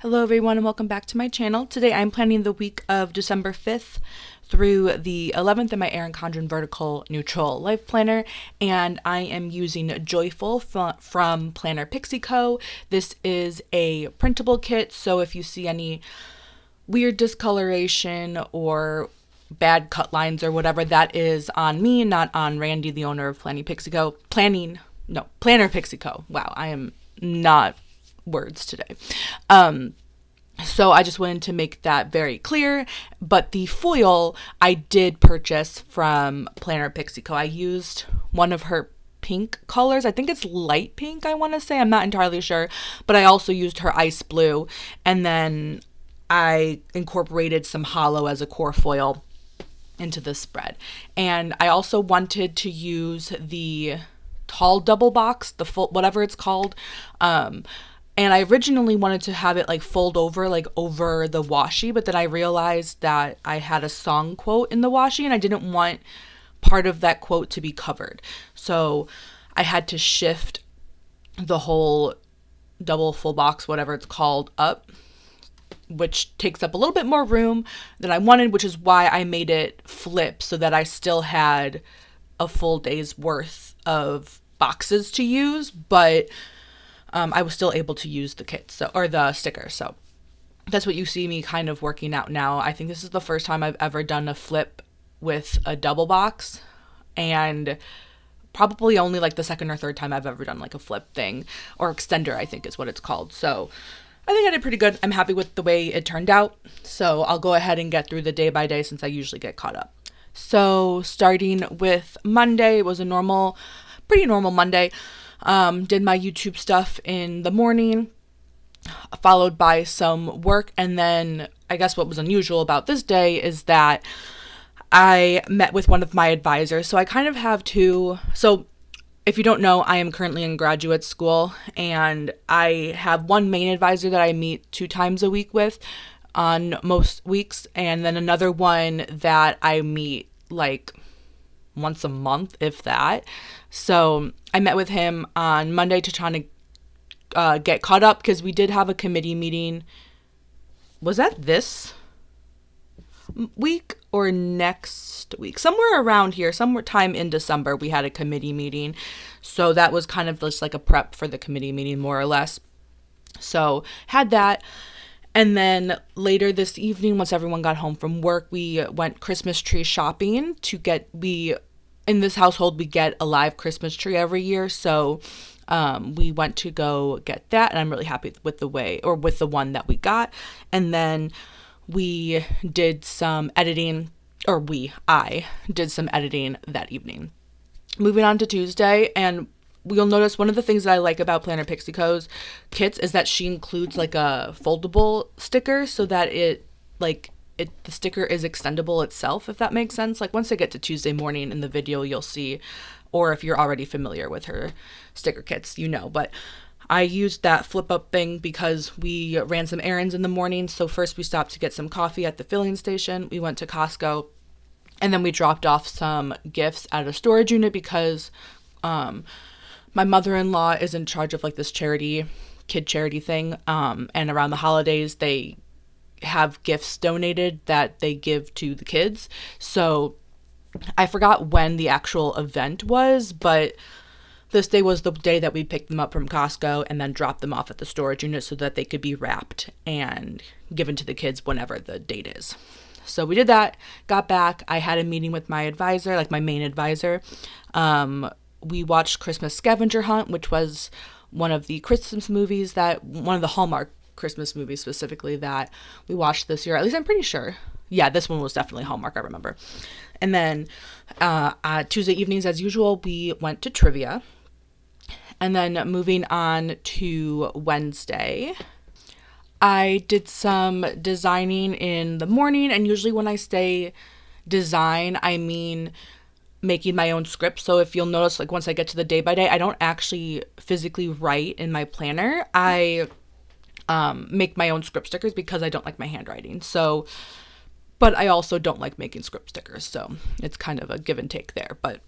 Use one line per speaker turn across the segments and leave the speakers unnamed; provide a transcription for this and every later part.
Hello everyone and welcome back to my channel. Today I'm planning the week of December 5th through the 11th in my Erin Condren Vertical Neutral Life Planner, and I am using Joyful from Planner Pixie Co. This is a printable kit, so if you see any weird discoloration or bad cut lines or whatever, that is on me, not on Randy, the owner of Planner Pixie Co. Planner Pixie Co. Wow, I am not words today. So I just wanted to make that very clear, but the foil I did purchase from Planner Pixie Co. I used one of her pink colors. I think it's light pink, I want to say. I'm not entirely sure, but I also used her ice blue, and then I incorporated some hollow as a core foil into this spread. And I also wanted to use the tall double box, the full, whatever it's called, and I originally wanted to have it like fold over, like over the washi, but then I realized that I had a song quote in the washi and I didn't want part of that quote to be covered. So I had to shift the whole double full box, whatever it's called, up, which takes up a little bit more room than I wanted, which is why I made it flip so that I still had a full day's worth of boxes to use, but I was still able to use the kit, or the sticker. So that's what you see me kind of working out now. I think this is the first time I've ever done a flip with a double box, and probably only like the second or third time I've ever done like a flip thing, or extender, I think is what it's called. So I think I did pretty good. I'm happy with the way it turned out. So I'll go ahead and get through the day by day since I usually get caught up. So starting with Monday, it was a pretty normal Monday. Did my YouTube stuff in the morning, followed by some work. And then I guess what was unusual about this day is that I met with one of my advisors. So I kind of have two. So if you don't know, I am currently in graduate school, and I have one main advisor that I meet 2 times a week with on most weeks, and then another one that I meet like once a month, if that. So I met with him on Monday to try to get caught up, because we did have a committee meeting. Was that this week or next week? Somewhere around here, somewhere time in December, we had a committee meeting. So that was kind of just like a prep for the committee meeting, more or less. So had that. And then later this evening, once everyone got home from work, we went Christmas tree shopping in this household, we get a live Christmas tree every year. So we went to go get that, and I'm really happy with the one that we got. And then we did some editing, I did some editing that evening. Moving on to Tuesday, and you'll notice one of the things that I like about Planner Pixie Co.'s kits is that she includes like a foldable sticker so that the sticker is extendable itself, if that makes sense. Like once I get to Tuesday morning in the video, you'll see, or if you're already familiar with her sticker kits, but I used that flip up thing because we ran some errands in the morning. So first we stopped to get some coffee at the filling station. We went to Costco, and then we dropped off some gifts at a storage unit because my mother-in-law is in charge of like this kid charity thing. And around the holidays, they have gifts donated that they give to the kids. So I forgot when the actual event was, but this day was the day that we picked them up from Costco and then dropped them off at the storage unit so that they could be wrapped and given to the kids whenever the date is. So we did that, got back. I had a meeting with my advisor, like my main advisor. We watched Christmas Scavenger Hunt, which was one of the Hallmark Christmas movies specifically that we watched this year. At least I'm pretty sure. Yeah, this one was definitely Hallmark, I remember. And then Tuesday evenings, as usual, we went to trivia. And then moving on to Wednesday, I did some designing in the morning. And usually when I say design, I mean making my own script. So if you'll notice, like once I get to the day by day, I don't actually physically write in my planner. I make my own script stickers because I don't like my handwriting. So, but I also don't like making script stickers. So it's kind of a give and take there. But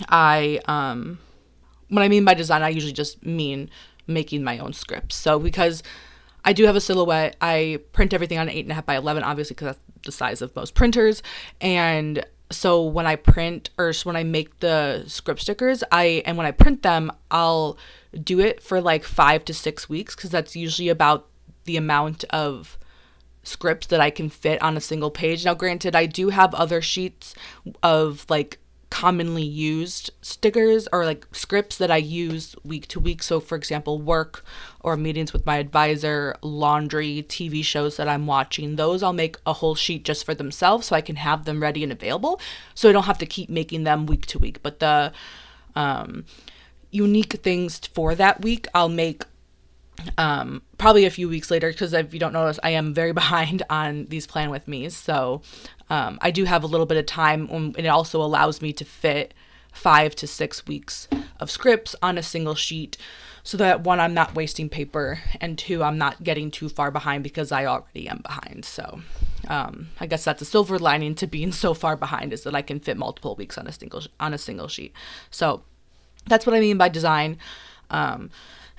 when I mean by design, I usually just mean making my own scripts. So because I do have a silhouette. I print everything on 8.5 by 11, obviously, because that's the size of most printers. And so when I print, or when I make the script stickers, when I print them, I'll do it for like 5 to 6 weeks, because that's usually about the amount of scripts that I can fit on a single page. Now, granted, I do have other sheets of like commonly used stickers or like scripts that I use week to week. So for example, work or meetings with my advisor, laundry, TV shows that I'm watching, those I'll make a whole sheet just for themselves so I can have them ready and available, so I don't have to keep making them week to week. But the unique things for that week I'll make probably a few weeks later, because if you don't notice, I am very behind on these Plan With Me's. So I do have a little bit of time, and it also allows me to fit 5 to 6 weeks of scripts on a single sheet, so that 1, I'm not wasting paper, and 2, I'm not getting too far behind, because I already am behind. So I guess that's a silver lining to being so far behind, is that I can fit multiple weeks on a single sheet. So that's what I mean by design.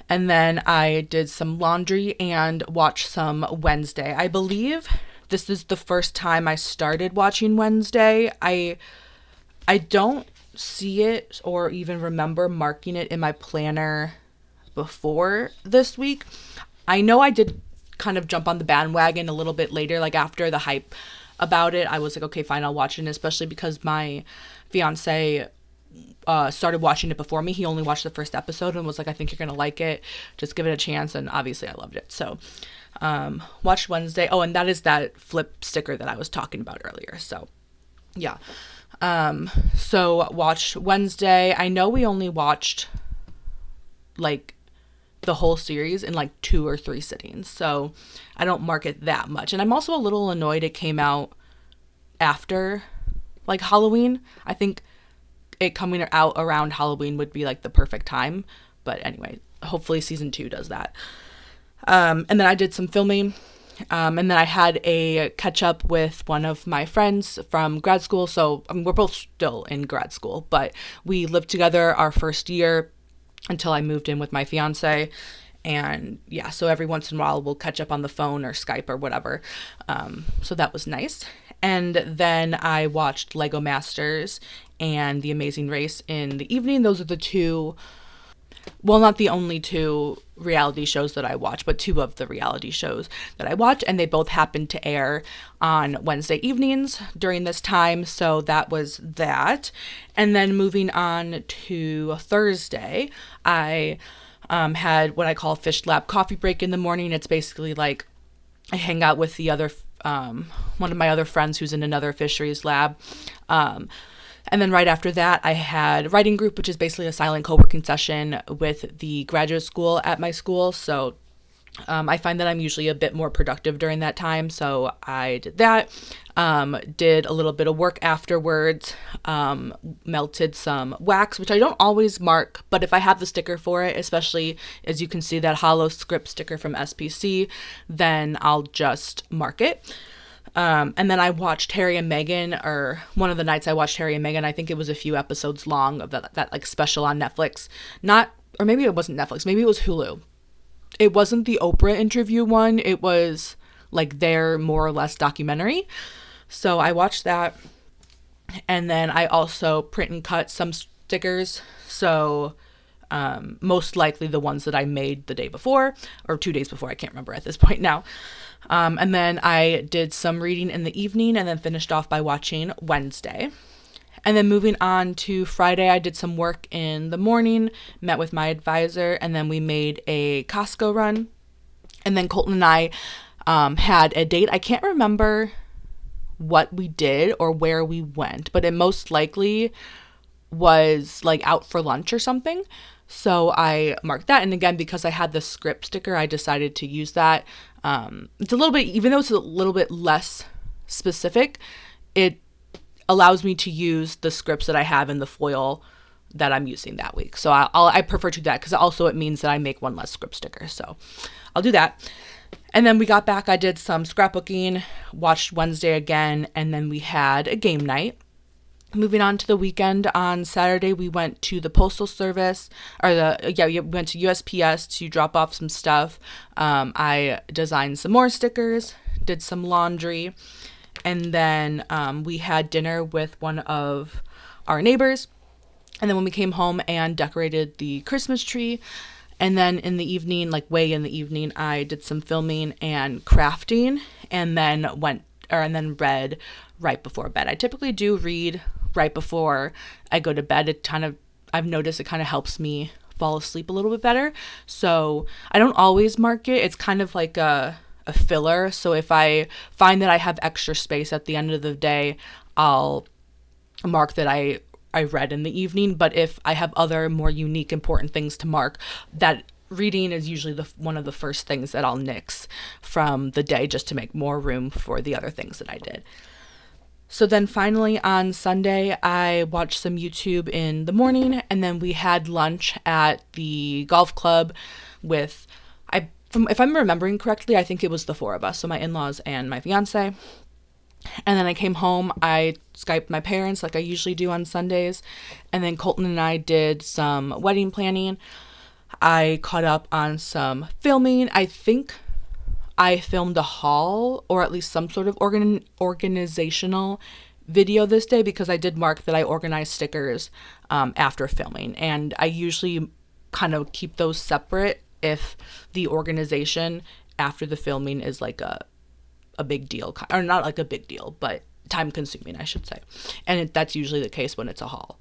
And then I did some laundry and watched some Wednesday. I believe this is the first time I started watching Wednesday. I don't see it or even remember marking it in my planner before this week. I know I did kind of jump on the bandwagon a little bit later, like after the hype about it. I was like, okay, fine, I'll watch it, and especially because my fiance started watching it before me. He only watched the first episode and was like, I think you're gonna like it, just give it a chance. And obviously I loved it. So watched Wednesday. Oh, and that is that flip sticker that I was talking about earlier. So yeah. So watched Wednesday. I know we only watched like the whole series in like 2 or 3 sittings, so I don't mark it that much. And I'm also a little annoyed it came out after like Halloween. I think it coming out around Halloween would be like the perfect time. But anyway, hopefully season 2 does that. And then I did some filming. And then I had a catch up with one of my friends from grad school. So we're both still in grad school, but we lived together our first year until I moved in with my fiance. And yeah, so every once in a while we'll catch up on the phone or Skype or whatever. So that was nice. And then I watched Lego Masters and The Amazing Race in the evening. Those are the 2, well, not the only 2 reality shows that I watch, but 2 of the reality shows that I watch, and they both happened to air on Wednesday evenings during this time. So that was that. And then moving on to Thursday, I had what I call Fish Lab coffee break in the morning. It's basically like I hang out with the other one of my other friends who's in another fisheries lab. And then right after that, I had writing group, which is basically a silent co-working session with the graduate school at my school. So I find that I'm usually a bit more productive during that time. So I did that, did a little bit of work afterwards, melted some wax, which I don't always mark, but if I have the sticker for it, especially as you can see that hollow script sticker from SPC, then I'll just mark it. And then I watched Harry and Meghan, or one of the nights I watched Harry and Meghan. I think it was a few episodes long of that like special on Netflix. Or maybe it wasn't Netflix. Maybe it was Hulu. It wasn't the Oprah interview one. It was like their more or less documentary. So I watched that. And then I also print and cut some stickers. So most likely the ones that I made the day before or 2 days before. I can't remember at this point now. And then I did some reading in the evening and then finished off by watching Wednesday. And then moving on to Friday, I did some work in the morning, met with my advisor, and then we made a Costco run. And then Colton and I had a date. I can't remember what we did or where we went, but it most likely was like out for lunch or something. So I marked that. And again, because I had the script sticker, I decided to use that. It's a little bit, even though it's a little bit less specific, it allows me to use the scripts that I have in the foil that I'm using that week. So I prefer to do that because also it means that I make one less script sticker. So I'll do that. And then we got back, I did some scrapbooking, watched Wednesday again, and then we had a game night. Moving on to the weekend, on Saturday we went to the postal service, we went to USPS to drop off some stuff. I designed some more stickers, did some laundry, and then we had dinner with one of our neighbors. And then when we came home and decorated the Christmas tree, and then in the evening, like way in the evening, I did some filming and crafting, and then read right before bed. I typically do read right before I go to bed. I've noticed it kind of helps me fall asleep a little bit better. So I don't always mark it. It's kind of like a filler. So if I find that I have extra space at the end of the day, I'll mark that I read in the evening. But if I have other more unique, important things to mark, that reading is usually one of the first things that I'll nix from the day, just to make more room for the other things that I did. So then finally on Sunday, I watched some YouTube in the morning, and then we had lunch at the golf club with, if I'm remembering correctly, I think it was the four of us. So my in-laws and my fiance. And then I came home, I Skyped my parents like I usually do on Sundays. And then Colton and I did some wedding planning. I caught up on some filming. I think I filmed a haul, or at least some sort of organizational video this day, because I did mark that I organized stickers after filming. And I usually kind of keep those separate if the organization after the filming is like a big deal, or not like a big deal, but time consuming, I should say. And that's usually the case when it's a haul.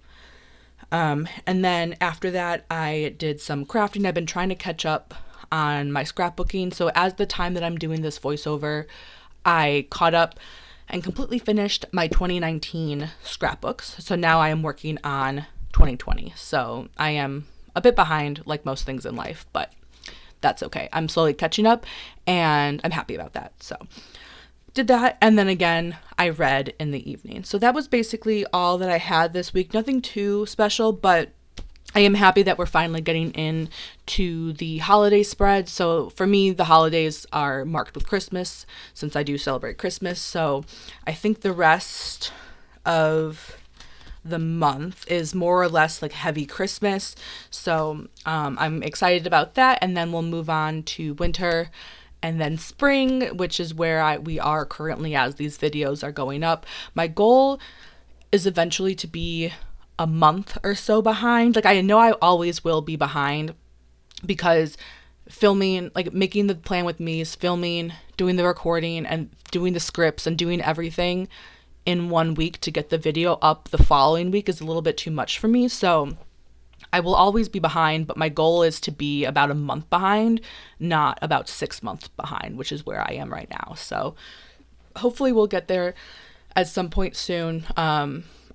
And then after that, I did some crafting. I've been trying to catch up on my scrapbooking. So as the time that I'm doing this voiceover, I caught up and completely finished my 2019 scrapbooks. So now I am working on 2020. So I am a bit behind, like most things in life, but that's okay. I'm slowly catching up and I'm happy about that. So did that, and then again I read in the evening. So that was basically all that I had this week. Nothing too special, but I am happy that we're finally getting into the holiday spread. So for me, the holidays are marked with Christmas, since I do celebrate Christmas. So I think the rest of the month is more or less like heavy Christmas. So I'm excited about that, and then we'll move on to winter. And then spring, which is where we are currently as these videos are going up. My goal is eventually to be a month or so behind. Like, I know I always will be behind, because filming, like making the plan with me is filming, doing the recording, and doing the scripts and doing everything in 1 week to get the video up the following week is a little bit too much for me. So I will always be behind, but my goal is to be about a month behind, not about 6 months behind, which is where I am right now. So hopefully we'll get there at some point soon.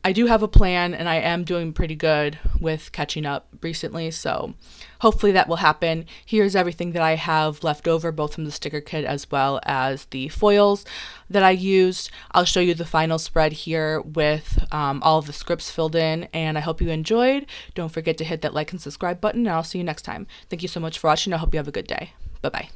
I do have a plan, and I am doing pretty good with catching up recently, so hopefully that will happen. Here's everything that I have left over, both from the sticker kit as well as the foils that I used. I'll show you the final spread here with all of the scripts filled in, and I hope you enjoyed. Don't forget to hit that like and subscribe button, and I'll see you next time. Thank you so much for watching. I hope you have a good day. Bye-bye.